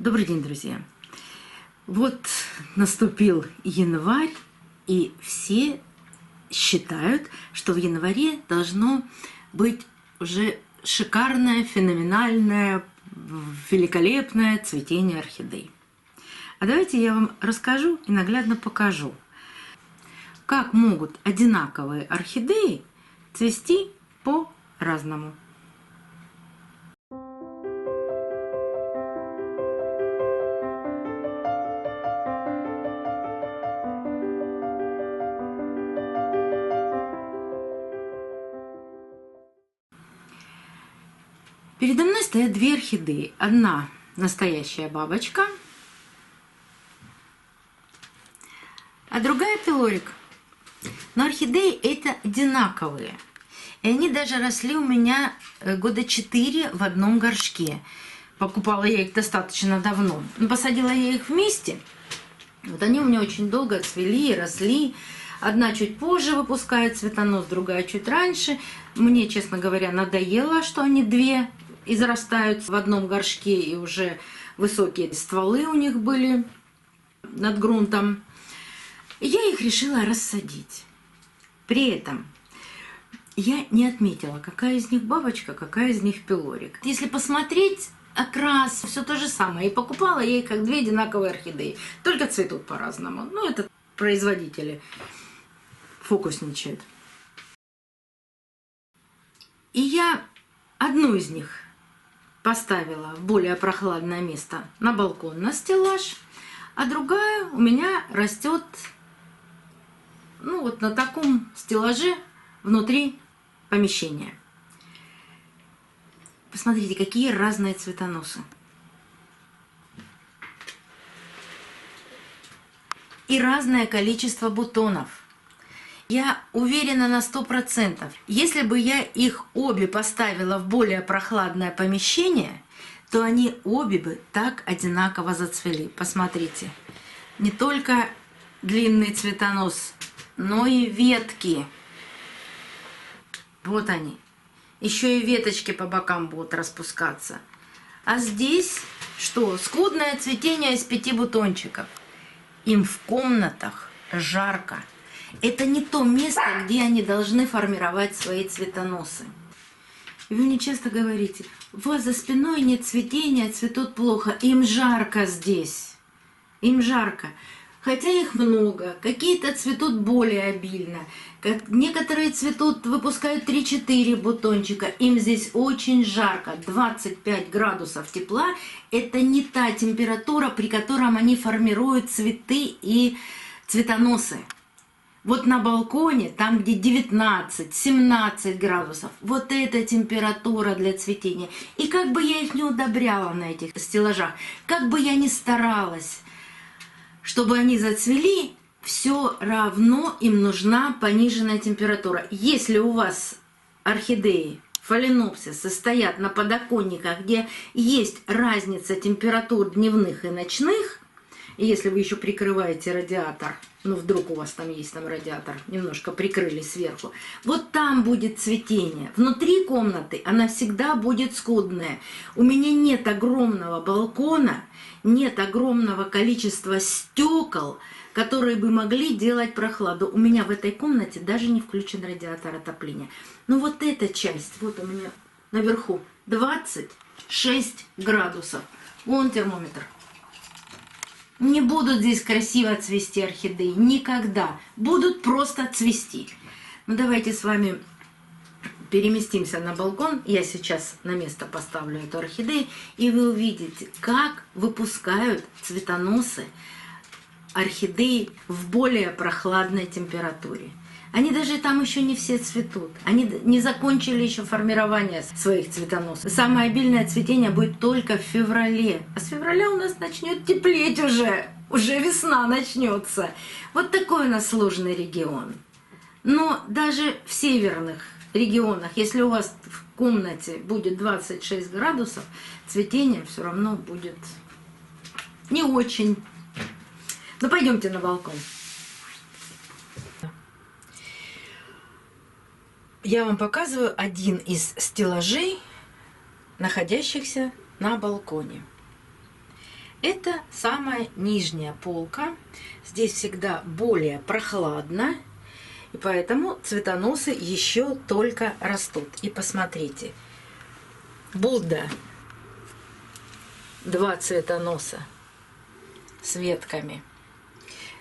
Добрый день, друзья! Вот наступил январь, и все считают, что в январе должно быть уже шикарное, феноменальное, великолепное цветение орхидей. А давайте я вам расскажу и наглядно покажу, как могут одинаковые орхидеи цвести по-разному. Передо мной стоят две орхидеи. Одна настоящая бабочка, а другая пилорик. Но орхидеи это одинаковые. И они даже росли у меня года 4 в одном горшке. Покупала я их достаточно давно. Посадила я их вместе. Вот они у меня очень долго цвели и росли. Одна чуть позже выпускает цветонос, другая чуть раньше. Мне, честно говоря, надоело, что они две израстают в одном горшке, и уже высокие стволы у них были над грунтом. И я их решила рассадить. При этом я не отметила, какая из них бабочка, какая из них пилорик. Если посмотреть окрас, все то же самое. И покупала я их как две одинаковые орхидеи, только цветут по-разному. Ну, это производители фокусничают. И я одну из них поставила в более прохладное место на балкон, на стеллаж, а другая у меня растет, ну вот на таком стеллаже внутри помещения. Посмотрите, какие разные цветоносы. И разное количество бутонов. Я уверена на 100%, если бы я их обе поставила в более прохладное помещение, то они обе бы так одинаково зацвели. Посмотрите, не только длинный цветонос, но и ветки. Вот они. Еще и веточки по бокам будут распускаться. А здесь что? Скудное цветение из 5 бутончиков. Им в комнатах жарко. Это не то место, где они должны формировать свои цветоносы. И вы мне часто говорите, у вас за спиной нет цветения, цветут плохо. Им жарко здесь. Им жарко. Хотя их много. Какие-то цветут более обильно. Некоторые цветут, выпускают 3-4 бутончика. Им здесь очень жарко. 25 градусов тепла. Это не та температура, при которой они формируют цветы и цветоносы. Вот на балконе, там где 19-17 градусов, вот эта температура для цветения. И как бы я их не удобряла на этих стеллажах, как бы я ни старалась, чтобы они зацвели, все равно им нужна пониженная температура. Если у вас орхидеи, фаленопсисы стоят на подоконниках, где есть разница температур дневных и ночных, и если вы еще прикрываете радиатор, ну вдруг у вас там есть там радиатор, немножко прикрыли сверху, вот там будет цветение. Внутри комнаты она всегда будет скудная. У меня нет огромного балкона, нет огромного количества стекол, которые бы могли делать прохладу. У меня в этой комнате даже не включен радиатор отопления. Но вот эта часть, вот у меня наверху 26 градусов. Вон термометр. Не будут здесь красиво цвести орхидеи. Никогда. Будут просто цвести. Ну, давайте с вами переместимся на балкон. Я сейчас на место поставлю эту орхидею. И вы увидите, как выпускают цветоносы орхидеи в более прохладной температуре. Они даже там еще не все цветут. Они не закончили еще формирование своих цветоносов. Самое обильное цветение будет только в феврале. А с февраля у нас начнет теплеть уже. Уже весна начнется. Вот такой у нас сложный регион. Но даже в северных регионах, если у вас в комнате будет 26 градусов, цветение все равно будет не очень. Ну, пойдемте на балкон. Я вам показываю один из стеллажей, находящихся на балконе. Это самая нижняя полка. Здесь всегда более прохладно. И поэтому цветоносы еще только растут. И посмотрите. Будда. 2 цветоноса с ветками.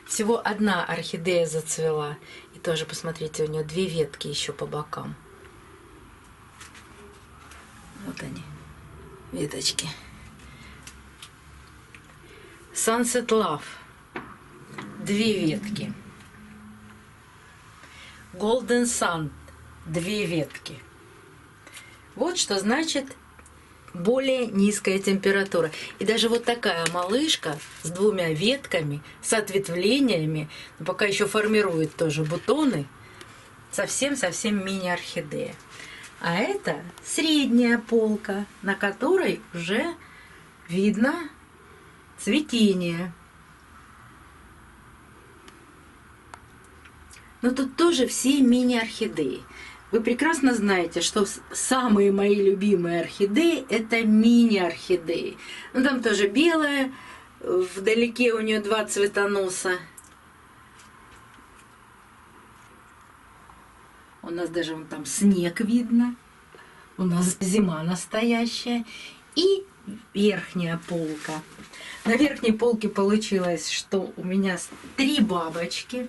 Всего одна орхидея зацвела. И тоже, посмотрите, у нее 2 ветки еще по бокам. Вот они, веточки. Sunset Love. 2 ветки. Golden Sun. 2 ветки. Вот что значит более низкая температура. И даже вот такая малышка с 2 ветками, с ответвлениями, пока еще формирует тоже бутоны, совсем-совсем мини-орхидея. А это средняя полка, на которой уже видно цветение. Но тут тоже все мини-орхидеи. Вы прекрасно знаете, что самые мои любимые орхидеи – это мини-орхидеи. Ну, там тоже белая, вдалеке у нее 2 цветоноса. У нас даже вон там снег видно. У нас зима настоящая. И верхняя полка. На верхней полке получилось, что у меня 3 бабочки.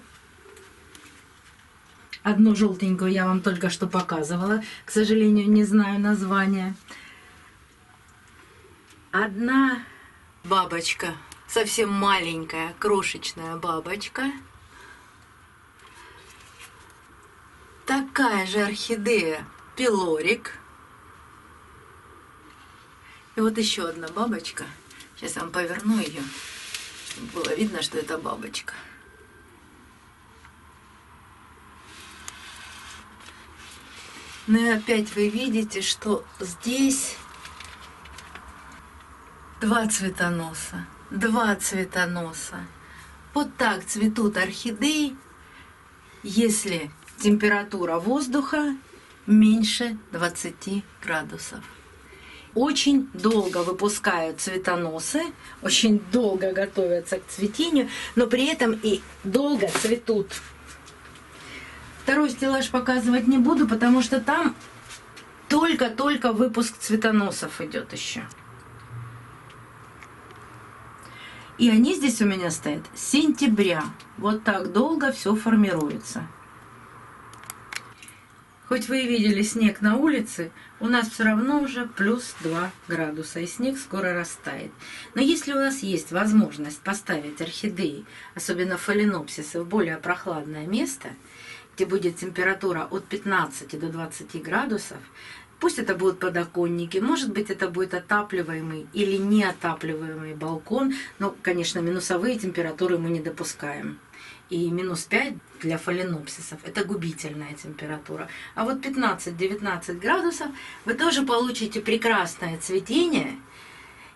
Одну желтенькую я вам только что показывала. К сожалению, не знаю названия. Одна бабочка, совсем маленькая, крошечная бабочка. Такая же орхидея пилорик. И вот еще одна бабочка. Сейчас я вам поверну ее, чтобы было видно, что это бабочка. Ну и опять вы видите, что здесь 2 цветоноса. 2 цветоноса. Вот так цветут орхидеи, если температура воздуха меньше 20 градусов. Очень долго выпускают цветоносы, очень долго готовятся к цветению, но при этом и долго цветут. Второй стеллаж показывать не буду, потому что там только-только выпуск цветоносов идет еще. И они здесь у меня стоят с сентября. Вот так долго все формируется. Хоть вы и видели снег на улице, у нас все равно уже плюс 2 градуса, и снег скоро растает. Но если у вас есть возможность поставить орхидеи, особенно фаленопсисы, в более прохладное место, где будет температура от 15 до 20 градусов, пусть это будут подоконники, может быть, это будет отапливаемый или неотапливаемый балкон, но, конечно, минусовые температуры мы не допускаем. И минус 5 для фаленопсисов – это губительная температура. А вот 15-19 градусов вы тоже получите прекрасное цветение.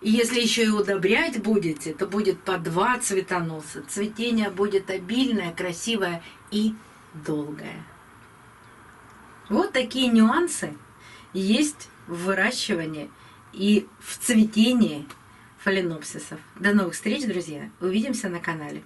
И если еще и удобрять будете, то будет по 2 цветоноса. Цветение будет обильное, красивое и долгое. Вот такие нюансы есть в выращивании и в цветении фаленопсисов. До новых встреч, друзья! Увидимся на канале.